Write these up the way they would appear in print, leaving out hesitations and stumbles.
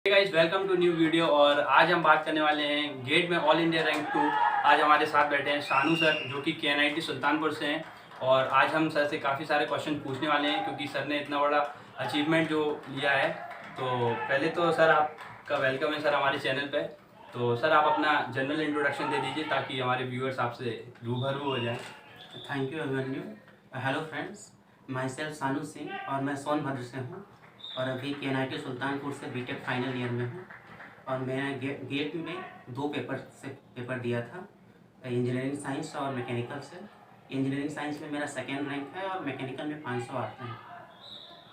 Guys welcome to new video. और आज हम बात करने वाले हैं गेट में ऑल इंडिया रैंक 2। आज हमारे साथ बैठे हैं शानू सर जो कि KNIT सुल्तानपुर से हैं। और आज हम सर से काफ़ी सारे क्वेश्चन पूछने वाले हैं क्योंकि सर ने इतना बड़ा अचीवमेंट जो लिया है। तो पहले तो सर आपका वेलकम है सर हमारे चैनल पे। तो सर आप अपना जनरल इंट्रोडक्शन दे दीजिए ताकि हमारे व्यूअर्स आपसे रूबरू हो जाएँ। Thank you Abhimanyu. Hello friends, myself Shanu Singh और मैं सोनभद्र से हूँ और अभी KNIT सुल्तानपुर से बीटेक फाइनल ईयर में हूँ। और मैंने गेट में 2 पेपर दिया था, इंजीनियरिंग साइंस और मैकेनिकल से। इंजीनियरिंग साइंस में मेरा सेकेंड रैंक है और मैकेनिकल में 500 आते हैं।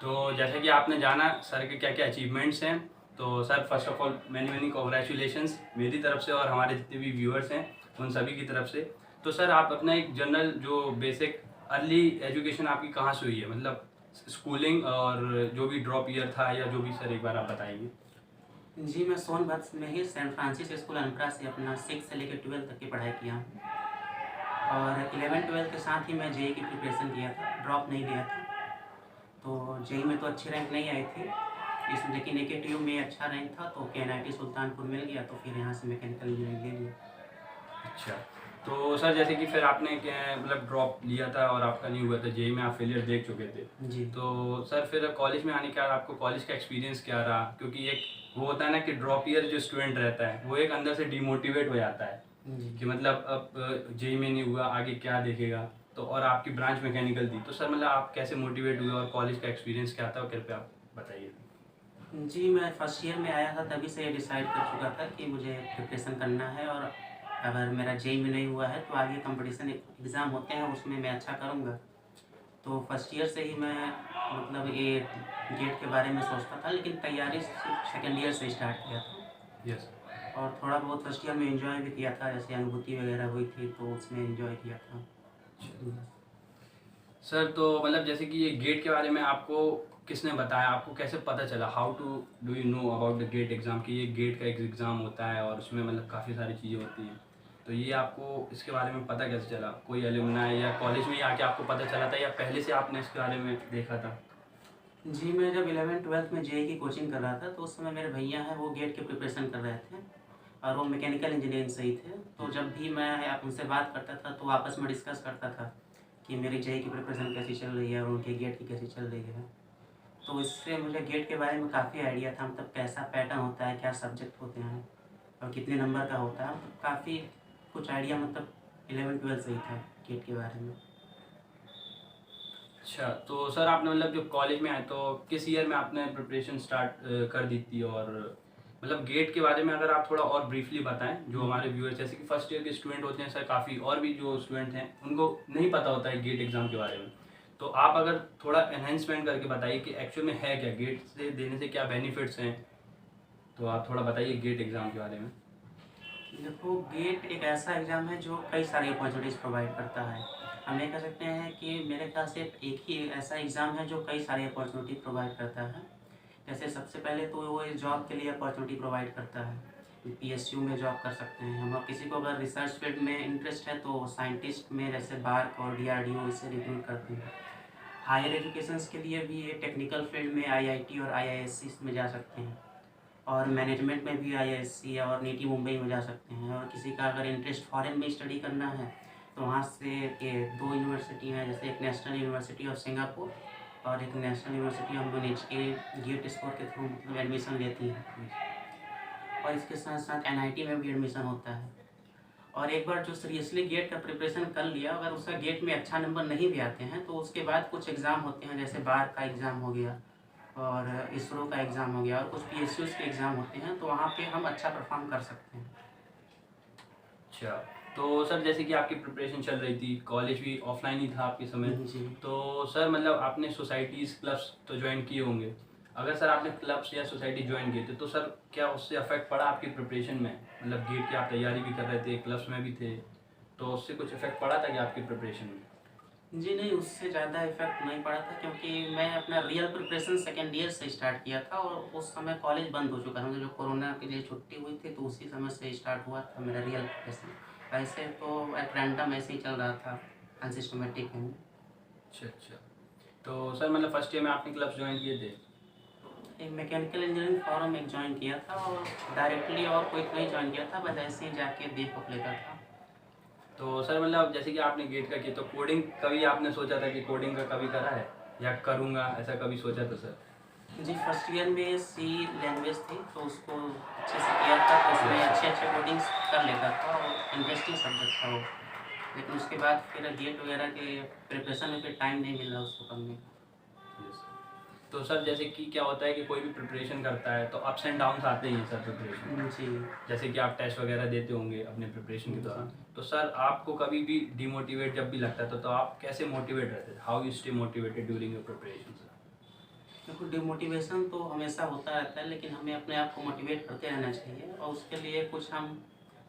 तो जैसे कि आपने जाना सर के क्या क्या अचीवमेंट्स हैं, तो sir first of all many congratulations मेरी तरफ से और हमारे जितने भी व्यूअर्स हैं उन सभी की तरफ से। तो सर आप अपना एक जनरल जो बेसिक अर्ली एजुकेशन आपकी कहाँ से हुई है, मतलब स्कूलिंग और जो भी ड्रॉप ईयर था या जो भी सर एक बार आप बताएंगे। जी, मैं सोनभद्र में ही सेंट फ्रांसिस स्कूल अनपरा से अपना 6 से लेकर 12 तक की पढ़ाई किया हूँ। और 11-12 के साथ ही मैं JEE की प्रिपरेशन किया था, ड्रॉप नहीं लिया था। तो JEE में तो अच्छी रैंक नहीं आई थी इसमें, लेकिन AKTU में अच्छा रैंक था तो KNIT सुल्तानपुर मिल गया, तो फिर यहाँ से मैकेनिकल इंजीनियरिंग ले लिया। अच्छा, तो सर जैसे कि फिर आपने मतलब ड्रॉप लिया था और आपका नहीं हुआ था, JEE में आप फेलियर देख चुके थे जी। तो सर फिर कॉलेज में आने के बाद आपको कॉलेज का एक्सपीरियंस क्या रहा, क्योंकि एक वो होता है ना कि ड्रॉप ईयर जो स्टूडेंट रहता है वो एक अंदर से डिमोटिवेट हो जाता है कि मतलब अब JEE में नहीं हुआ आगे क्या देखेगा। तो और आपकी ब्रांच मैकेनिकल थी, तो सर मतलब आप कैसे मोटिवेट हुए और कॉलेज का एक्सपीरियंस क्या था, कृपया आप बताइए। जी, मैं फर्स्ट ईयर में आया था तभी से डिसाइड कर चुका था कि मुझे प्रिपरेशन करना है और अगर मेरा JEE में नहीं हुआ है तो आगे कंपटीशन एग्ज़ाम होते हैं उसमें मैं अच्छा करूँगा। तो फर्स्ट ईयर से ही मैं मतलब ये गेट के बारे में सोचता था, लेकिन तैयारी सेकेंड ईयर से स्टार्ट किया था। यस। और थोड़ा बहुत फर्स्ट ईयर में एंजॉय भी किया था, जैसे अनुभूति वगैरह हुई थी तो उसमें एंजॉय किया था। सर तो मतलब जैसे कि ये गेट के बारे में आपको किसने बताया, आपको कैसे पता चला, how to do you know about the GATE exam कि ये गेट का एक एग्ज़ाम होता है और उसमें मतलब काफ़ी सारी चीज़ें होती हैं। तो ये आपको इसके बारे में पता कैसे चला, कोई एलुमनाई या कॉलेज में ही आके आपको पता चला था या पहले से आपने इसके बारे में देखा था। जी, मैं जब 11-12 में JEE की कोचिंग कर रहा था तो उस समय मेरे भैया हैं वो गेट की प्रिपरेशन कर रहे थे और वो मैकेनिकल इंजीनियरिंग से ही थे। तो जब भी मैं उनसे बात करता था तो आपस में डिस्कस करता था कि मेरी JEE की प्रिपरेशन कैसी चल रही है और उनके गेट की कैसी चल रही है। तो इससे मुझे गेट के बारे में काफ़ी आइडिया था, मतलब कैसा पैटर्न होता है, क्या सब्जेक्ट होते हैं और कितने नंबर का होता है। मतलब काफ़ी कुछ आइडिया मतलब 11-12 से ही था गेट के बारे में। अच्छा, तो सर आपने मतलब जब कॉलेज में आए तो किस ईयर में आपने प्रिपरेशन स्टार्ट कर दी थी, और मतलब गेट के बारे में अगर आप थोड़ा और ब्रीफली बताएं जो हमारे व्यूअर्स जैसे कि फर्स्ट ईयर के स्टूडेंट होते हैं सर, काफ़ी और भी जो स्टूडेंट हैं उनको नहीं पता होता है गेट एग्ज़ाम के बारे में। तो आप अगर थोड़ा एनहेंसमेंट करके बताइए कि एक्चुअल में है क्या, गेट से देने से क्या बेनिफिट्स हैं, तो आप थोड़ा बताइए गेट एग्ज़ाम के बारे में। देखो, गेट एक ऐसा एग्ज़ाम है जो कई सारी अपॉर्चुनिटीज़ प्रोवाइड करता है। हम ये कह सकते हैं कि मेरे ख्याल से एक ही ऐसा एग्ज़ाम है जो कई सारी अपॉर्चुनिटी प्रोवाइड करता है। जैसे सबसे पहले तो वो जॉब के लिए अपॉर्चुनिटी प्रोवाइड करता है, PSU में जॉब कर सकते हैं हम। और किसी को अगर रिसर्च फील्ड में इंटरेस्ट है तो साइंटिस्ट में जैसे बार्क और DRDO इसे रिक्रूट करते हैं। हायर एजुकेशंस के लिए भी ये टेक्निकल फील्ड में IIT और IISc में जा सकते हैं और मैनेजमेंट में भी IISc और NITI मुंबई में जा सकते हैं। और किसी का अगर इंटरेस्ट फॉरेन में स्टडी करना है तो वहाँ से ये 2 यूनिवर्सिटी हैं, जैसे एक नेशनल यूनिवर्सिटी ऑफ सिंगापुर और एक नेशनल यूनिवर्सिटी ऑफ म्यूनिच के गेट स्कोर के थ्रू मतलब एडमिशन लेती है। और इसके साथ साथ NIT में भी एडमिशन होता है। और एक बार जो सीरियसली गेट का प्रिपरेशन कर लिया, अगर उसका गेट में अच्छा नंबर नहीं भी आते हैं तो उसके बाद कुछ एग्ज़ाम होते हैं, जैसे बार का एग्ज़ाम हो गया और ISRO का एग्ज़ाम हो गया और कुछ PSUs के एग्ज़ाम होते हैं, तो वहाँ पे हम अच्छा परफॉर्म कर सकते हैं। अच्छा, तो सर जैसे कि आपकी प्रिपरेशन चल रही थी, कॉलेज भी ऑफलाइन ही था आपके समय, जी। तो सर मतलब आपने सोसाइटीज़ क्लब्स तो ज्वाइन किए होंगे। अगर सर आपने क्लब्स या सोसाइटी ज्वाइन किए थे तो सर क्या उससे अफेक्ट पड़ा आपकी प्रिपरेशन में, मतलब गेट की आप तैयारी भी कर रहे थे, क्लब्स में भी थे, तो उससे कुछ इफेक्ट पड़ा था क्या आपकी प्रिपरेशन में। जी नहीं, उससे ज़्यादा इफेक्ट नहीं पड़ा था क्योंकि मैं अपना रियल प्रिपरेशन सेकेंड ईयर से स्टार्ट किया था और उस समय कॉलेज बंद हो चुका था। मुझे जो कोरोना के लिए छुट्टी हुई थी तो उसी समय से स्टार्ट हुआ था मेरा रियल प्रिपरेशन। वैसे तो एक रैंडम ऐसे ही चल रहा था, अनसिस्टमेटिक में। अच्छा अच्छा, तो सर मतलब फर्स्ट ईयर में आपने क्लब्स ज्वाइन किए थे। एक मैकेनिकल इंजीनियरिंग फॉरम एक ज्वाइन किया था और डायरेक्टली और कोई तो नहीं ज्वाइन किया था, बस ऐसे ही जाके देख वख लेता था। तो सर मतलब जैसे कि आपने गेट का किया तो कोडिंग कभी आपने सोचा था कि कोडिंग का कभी करा है या करूँगा, ऐसा कभी सोचा था सर? जी, फर्स्ट ईयर में सी लैंग्वेज थी तो उसको अच्छे से किया था, तो उसमें अच्छे कोडिंग्स कर लेता था और इंटरेस्टिंग सब्जेक्ट था वो। लेकिन उसके बाद फिर गेट वगैरह के प्रिपरेशन में फिर टाइम नहीं मिला उसको करने का। Yes. तो सर जैसे कि क्या होता है कि कोई भी प्रिपरेशन करता है तो अप्स एंड डाउन्स आते ही हैं सर प्रिपरेशन। जी। जैसे कि आप टेस्ट वगैरह देते होंगे अपने प्रिपरेशन के दौरान, जी। तो सर आपको कभी भी डिमोटिवेट जब भी लगता था तो आप कैसे मोटिवेट रहते थे? How you stay motivated during your preparation sir? देखो, डिमोटिवेशन तो हमेशा होता रहता है, लेकिन हमें अपने आप को मोटिवेट करते रहना चाहिए और उसके लिए कुछ हम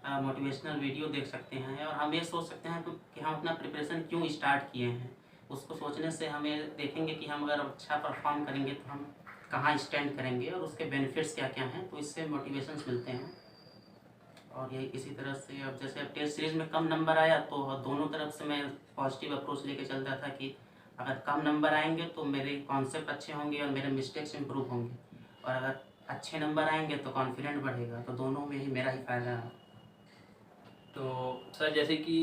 मोटिवेशनल वीडियो देख सकते हैं और हम ये सोच सकते हैं कि हम अपना प्रिपरेशन क्यों स्टार्ट किए हैं। उसको सोचने से हमें देखेंगे कि हम अगर अच्छा परफॉर्म करेंगे तो हम कहाँ स्टैंड करेंगे और उसके बेनिफिट्स क्या क्या हैं, तो इससे मोटिवेशंस मिलते हैं। और यही इसी तरह से अब जैसे अब टेस्ट सीरीज़ में कम नंबर आया तो दोनों तरफ से मैं पॉजिटिव अप्रोच लेके चलता था कि अगर कम नंबर आएंगे तो मेरे कॉन्सेप्ट अच्छे होंगे और मेरे मिस्टेक्स इम्प्रूव होंगे, और अगर अच्छे नंबर आएंगे तो कॉन्फिडेंट बढ़ेगा, तो दोनों में ही मेरा ही फ़ायदा है। तो सर जैसे कि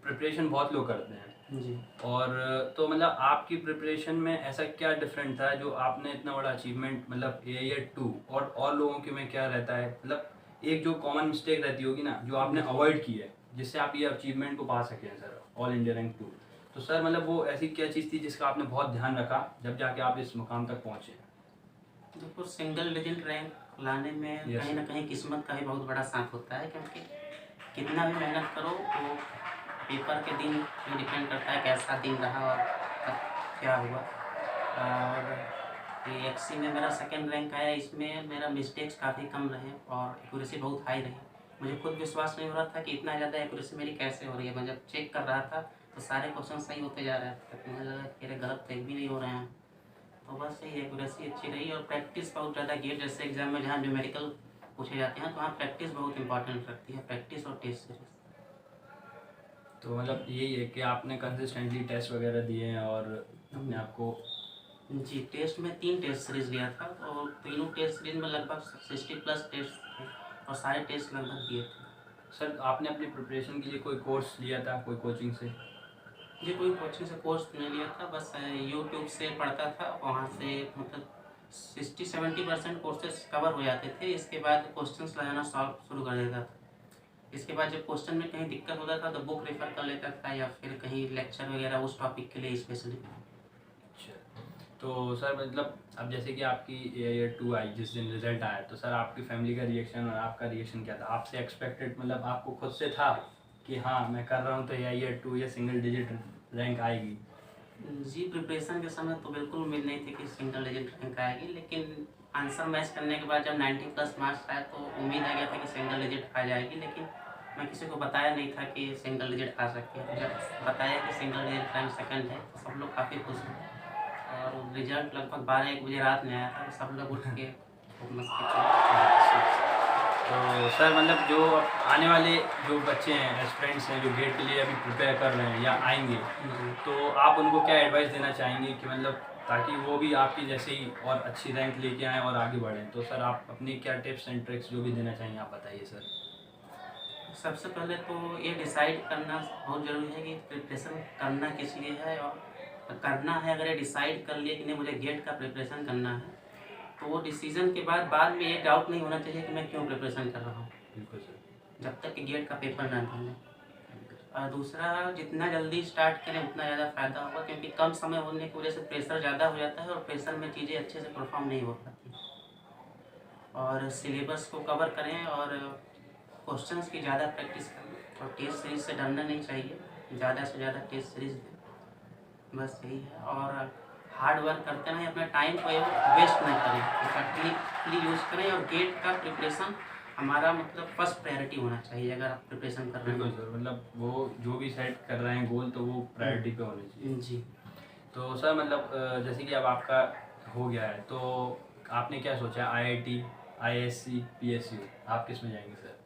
प्रिपरेशन बहुत लोग करते हैं जी। और तो मतलब आपकी प्रिपरेशन में ऐसा क्या डिफरेंट था जो आपने इतना बड़ा अचीवमेंट मतलब ईयर 2 और लोगों के में क्या रहता है, मतलब एक जो कॉमन मिस्टेक रहती होगी ना जो आपने अवॉइड की है जिससे आप ये अचीवमेंट को पा सके हैं सर ऑल इंडिया रैंक 2, तो सर मतलब वो ऐसी क्या चीज़ थी जिसका आपने बहुत ध्यान रखा जब जाके आप इस मुकाम तक पहुँचे? देखो, सिंगल डिजिट रैंक लाने में Yes, कहीं ना कहीं किस्मत का भी बहुत बड़ा साथ होता है, क्योंकि कितना भी मेहनत करो वो पेपर के दिन पे डिपेंड करता है कैसा दिन रहा और कब क्या हुआ। और ये एक्सी में मेरा सेकंड रैंक आया, इसमें मेरा मिस्टेक्स काफ़ी कम रहे और एक्यूरेसी बहुत हाई रही। मुझे खुद विश्वास नहीं हो रहा था कि इतना ज़्यादा एक्यूरेसी मेरी कैसे हो रही है। मैं जब चेक कर रहा था तो सारे क्वेश्चन सही होते जा रहे थे, तो मुझे लगा कि मेरे गलत तो एक भी नहीं हो रहे हैं। तो बस यही एक्यूरेसी अच्छी रही और प्रैक्टिस बहुत ज़्यादा गेट जैसे एग्जाम में जहाँ न्यूमेरिकल पूछे जाते हैं तो वहाँ प्रैक्टिस बहुत इंपॉर्टेंट रखती है, प्रैक्टिस और टेस्ट सीरीज। तो मतलब यही है कि आपने कंसिस्टेंटली टेस्ट वगैरह दिए हैं और अपने आप को। जी, टेस्ट में 3 टेस्ट सीरीज लिया था और तीनों टेस्ट सीरीज में लगभग 60+ टेस्ट थे और सारे टेस्ट लगभग दिए थे। सर आपने अपनी प्रिपरेशन के लिए कोई कोर्स लिया था कोई कोचिंग से? जी, कोई कोचिंग से कोर्स नहीं लिया था, बस यूट्यूब से पढ़ता था। वहाँ से मतलब 60-70% कोर्सेस कवर हो जाते थे। इसके बाद क्वेश्चंस लगाना सॉल्व शुरू कर देता था। इसके बाद जब क्वेश्चन में कहीं दिक्कत होता था तो बुक रेफ़र कर लेता था या फिर कहीं लेक्चर वगैरह उस टॉपिक के लिए स्पेशली। अच्छा, तो सर मतलब अब जैसे कि आपकी ईयर 2 आई जिस दिन रिजल्ट आया तो सर आपकी फैमिली का रिएक्शन और आपका रिएक्शन क्या था? आपसे एक्सपेक्टेड मतलब आपको खुद से था कि हाँ मैं कर रहा हूँ तो ईयर 2 या सिंगल डिजिट रैंक आएगी? जी, प्रिपरेशन के समय तो बिल्कुल उम्मीद नहीं थी कि सिंगल डिजिट रैंक आएगी, लेकिन आंसर मैच करने के बाद जब 90+ मार्क्स आए तो उम्मीद आ गया था कि सिंगल डिजिट आ जाएगी। लेकिन मैं किसी को बताया नहीं था कि सिंगल डिजिट आ सकती है। जब बताया कि सिंगल डिजिट रैंक सेकंड है तो सब लोग काफ़ी खुश हुए और रिजल्ट लगभग 12-1 बजे रात में आया था, तो सब लोग उठ के खूब मस्ती की। तो सर मतलब जो अब आने वाले जो बच्चे हैं एस्पिरेंट्स हैं जो गेट के लिए अभी प्रिपेयर कर रहे हैं या आएंगे, जी। तो आप उनको क्या एडवाइस देना चाहेंगे कि मतलब ताकि वो भी आपकी जैसे ही और अच्छी रैंक लेके आएँ और आगे बढ़ें? तो सर आप अपनी क्या टिप्स एंड ट्रिक्स जो भी देना चाहेंगे आप बताइए सर। सबसे पहले तो ये डिसाइड करना बहुत ज़रूरी है कि प्रिपरेशन करना किस लिए है और करना है। अगर ये डिसाइड कर लिए कि नहीं मुझे गेट का प्रिपरेशन करना है, तो वो डिसीजन के बाद में ये डाउट नहीं होना चाहिए कि मैं क्यों प्रिपरेशन कर रहा हूँ, बिल्कुल सर। जब तक कि गेट का पेपर ना निकले। और दूसरा, जितना जल्दी स्टार्ट करें उतना ज़्यादा फ़ायदा होगा, क्योंकि कम समय होने की वजह से प्रेशर ज़्यादा हो जाता है और प्रेशर में चीज़ें अच्छे से परफॉर्म नहीं हो पाती। और सिलेबस को कवर करें और क्वेश्चंस की ज़्यादा प्रैक्टिस करें और टेस्ट सीरीज से डरना नहीं चाहिए, ज़्यादा से ज़्यादा टेस्ट सीरीज दें, बस यही है। और हार्ड वर्क करते रहें, अपने टाइम को वेस्ट ना करें, इफेक्टिवली यूज़ करें। और गेट का प्रिपरेशन हमारा मतलब फर्स्ट प्रायोरिटी होना चाहिए अगर आप प्रिपरेशन कर रहे बिल्कुल हैं। सर, मतलब वो जो भी सेट कर रहे हैं गोल तो वो प्रायोरिटी पे होने चाहिए। जी। तो सर मतलब जैसे कि अब आपका हो गया है तो आपने क्या सोचा, आईआईटी, आईएससी, पीएसयू, आप किस में जाएंगे सर?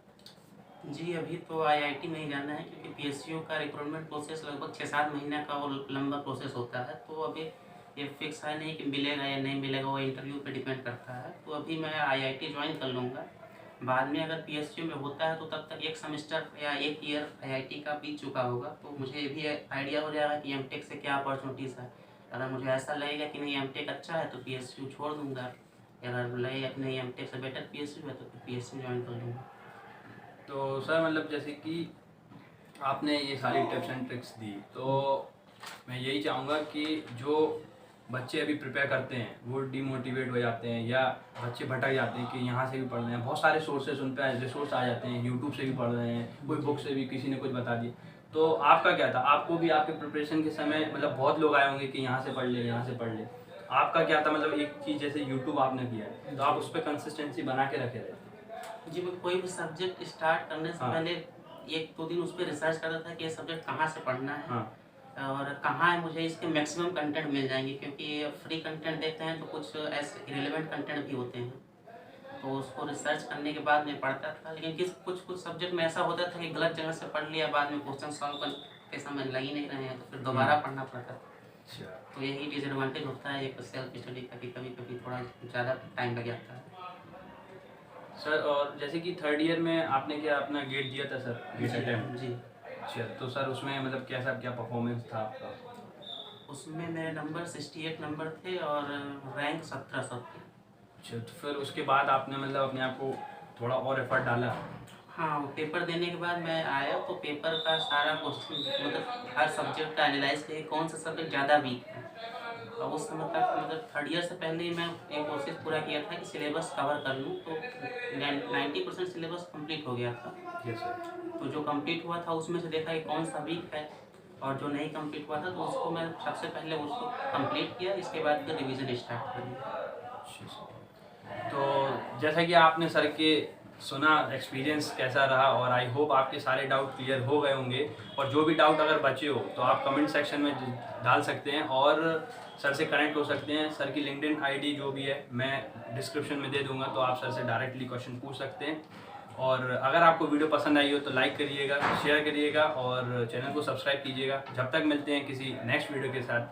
जी, अभी तो आईआईटी में ही जाना है, क्योंकि पीएसयू का रिक्रूटमेंट प्रोसेस लगभग 6-7 महीने का वो लंबा प्रोसेस होता है। तो अभी ये फिक्स है नहीं कि मिलेगा या नहीं मिलेगा, वो इंटरव्यू पे डिपेंड करता है। तो अभी मैं आईआईटी ज्वाइन कर लूँगा, बाद में अगर पीएसयू में होता है तो तब तक एक सेमेस्टर या एक ईयर आईआईटी का बीत चुका होगा, तो मुझे ये भी आइडिया हो जाएगा कि एमटेक से क्या अपॉर्चुनिटीज़ है। अगर मुझे ऐसा लगेगा कि नहीं एमटेक अच्छा है तो पीएसयू छोड़ दूँगा, अगर लगेगा कि नहीं एमटेक से बेटर पीएसयू है तो फिर पीएसयू ज्वाइन कर लूँगा। तो सर मतलब जैसे कि आपने ये सारी टिप्स एंड ट्रिक्स दी, तो मैं यही चाहूँगा कि जो बच्चे अभी प्रिपेयर करते हैं वो डिमोटिवेट हो जाते हैं या बच्चे भटक जाते हैं कि यहाँ से भी पढ़ रहे हैं, बहुत सारे सोर्सेज उन पर रिसोर्स आ जाते हैं, यूट्यूब से भी पढ़ रहे हैं, कोई बुक से भी किसी ने कुछ बता दिया। तो आपका क्या था, आपको भी आपके प्रिपरेशन के समय मतलब बहुत लोग आए होंगे कि यहाँ से पढ़ ले यहाँ से पढ़ ले, आपका क्या था मतलब एक चीज़ जैसे यूट्यूब आपने किया है तो आप उस पर कंसिस्टेंसी बना के रखे रहते? जी, मैं कोई भी सब्जेक्ट स्टार्ट करने से हाँ। पहले 1-2 दिन उस पर रिसर्च करता था कि ये सब्जेक्ट कहाँ से पढ़ना है, हाँ और कहाँ है मुझे इसके मैक्सिमम कंटेंट मिल जाएंगे, क्योंकि फ्री कंटेंट देते हैं तो कुछ ऐसे रिलेवेंट कंटेंट भी होते हैं, तो उसको रिसर्च करने के बाद मैं पढ़ता था। लेकिन कुछ सब्जेक्ट में ऐसा होता था कि गलत जगह से पढ़ लिया, बाद में क्वेश्चन सॉल्व करते समय लग ही नहीं रहे हैं तो फिर दोबारा पढ़ना पड़ता था। अच्छा। तो यही डिसएडवांटेज होता है एक सेल्फ स्टडी का कि कभी कभी थोड़ा ज़्यादा टाइम लग जाता है। सर और जैसे कि थर्ड ईयर में आपने क्या अपना गेट दिया था सर, गेट अटेम्प्ट? जी, अच्छा, तो सर उसमें मतलब कैसा क्या परफॉर्मेंस था आपका? उसमें मेरे नंबर 68 नंबर थे और रैंक 1700 थे। अच्छा, तो फिर उसके बाद आपने मतलब अपने आप को थोड़ा और एफर्ट डाला? हाँ, वो पेपर देने के बाद मैं आया तो पेपर का सारा क्वेश्चन मतलब हर सब्जेक्ट का एनालाइज किया कौन सा सब्जेक्ट ज़्यादा वीक है, और उस समय तक मतलब थर्ड ईयर से पहले ही मैं एक कोशिश पूरा किया था कि सिलेबस कवर कर लूँ, तो 90% सिलेबस कंप्लीट हो गया था। Yes sir. तो जो कंप्लीट हुआ था उसमें से देखा कि कौन सा वीक है, और जो नहीं कंप्लीट हुआ था तो उसको मैं सबसे पहले उसको कंप्लीट किया, इसके बाद फिर रिवीजन स्टार्ट कर दिया। अच्छा सर। तो जैसा कि आपने सर के सुना एक्सपीरियंस कैसा रहा, और आई होप आपके सारे डाउट क्लियर हो गए होंगे, और जो भी डाउट अगर बचे हो तो आप कमेंट सेक्शन में डाल सकते हैं और सर से कनेक्ट हो सकते हैं। सर की लिंक्डइन आईडी जो भी है मैं डिस्क्रिप्शन में दे दूंगा, तो आप सर से डायरेक्टली क्वेश्चन पूछ सकते हैं। और अगर आपको वीडियो पसंद आई हो तो लाइक करिएगा, शेयर करिएगा और चैनल को सब्सक्राइब कीजिएगा। जब तक मिलते हैं किसी नेक्स्ट वीडियो के साथ।